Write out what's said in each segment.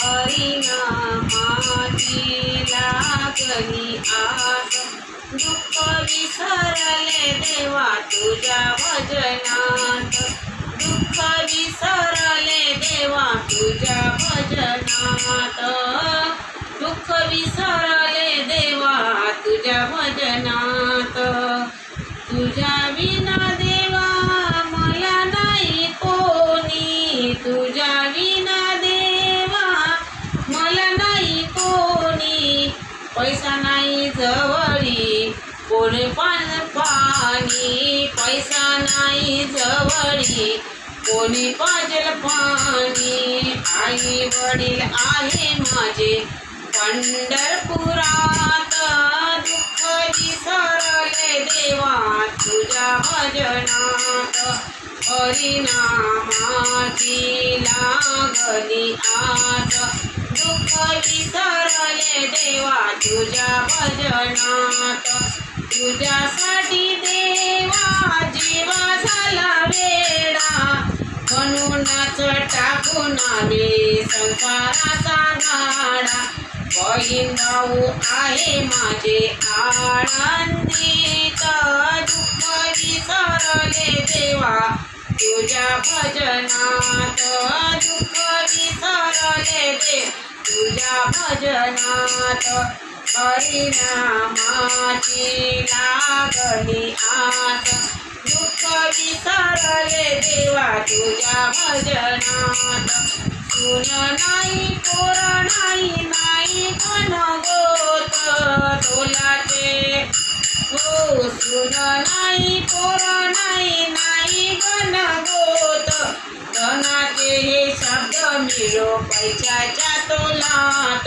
हरिनामाची लागली आस, दुःख विसरले देवा तुझ्या भजनात, दुःख विसरले देवा तुझ्या भजनात, दुःख विसरले देवा तुझ्या भजनात। तुझ्या विना देवा मला नाही कोणी, तुझ्या विना देवा मला नाही कोणी, पैसा नाही जवळी कोणी पाणी, पैसा नाही जवळी कोणी पाजल पाणी। आई वडील आहे माझे पंढरपुरात, दुःख विसरले देवा तुझ्या भजनात, हरिनामाची लागली आस, दुःख विसरले देवा तुझ्या भजनात। तुझ्यासाठी देवा जीव झाला वेडा, म्हणूनच टाकून आले संसाराचा गाडा। बहीण भाऊ आहे माझे आनंदित, दुःख विसरले देवा तुझ्या भजनात, दुःख विसरले दे तुझ्या भजनात। हरिनामाची लागली आस, दुःख विसरले देवा तुझ्या भजनात। सुन नाही पोर नाही नाही गणगोत तोलाचे, हो सुन नाही पोर नाही नाही गणगोत, धनाचे हे शब्द मिळो पैशाच्या तोलात।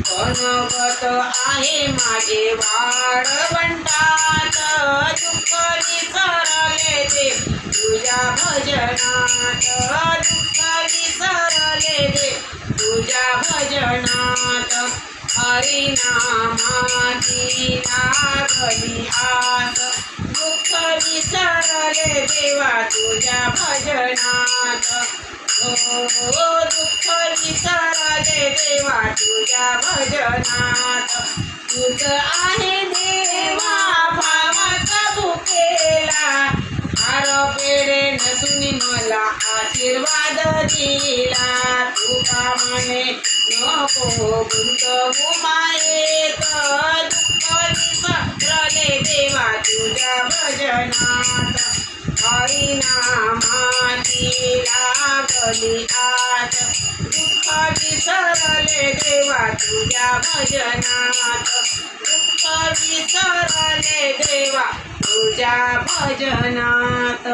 गणगत आहे माझे वाळवंटात, दुःख विसरले दे तुझ्या भजनात, दुःख विसरले दे तुझ्या भजनात। हरिनामाची लागली आस, दुःख विसरले देवा तुझ्या भजनात, दुःख विसरले देवा तुझ्या भजनात। तुझ आहे देवा भावाचा भुकेला, हार पेढे नसून मला आशीर्वाद दिला, तुका म्हणे नको गुंतवू मायेत, दुःख विसरले देवा तुझ्या भजनात। हरिनामाची लागली आस, दुःख विसरले देवा तुझ्या भजनात, दुःख विसरले देवा तुझ्या भजनात।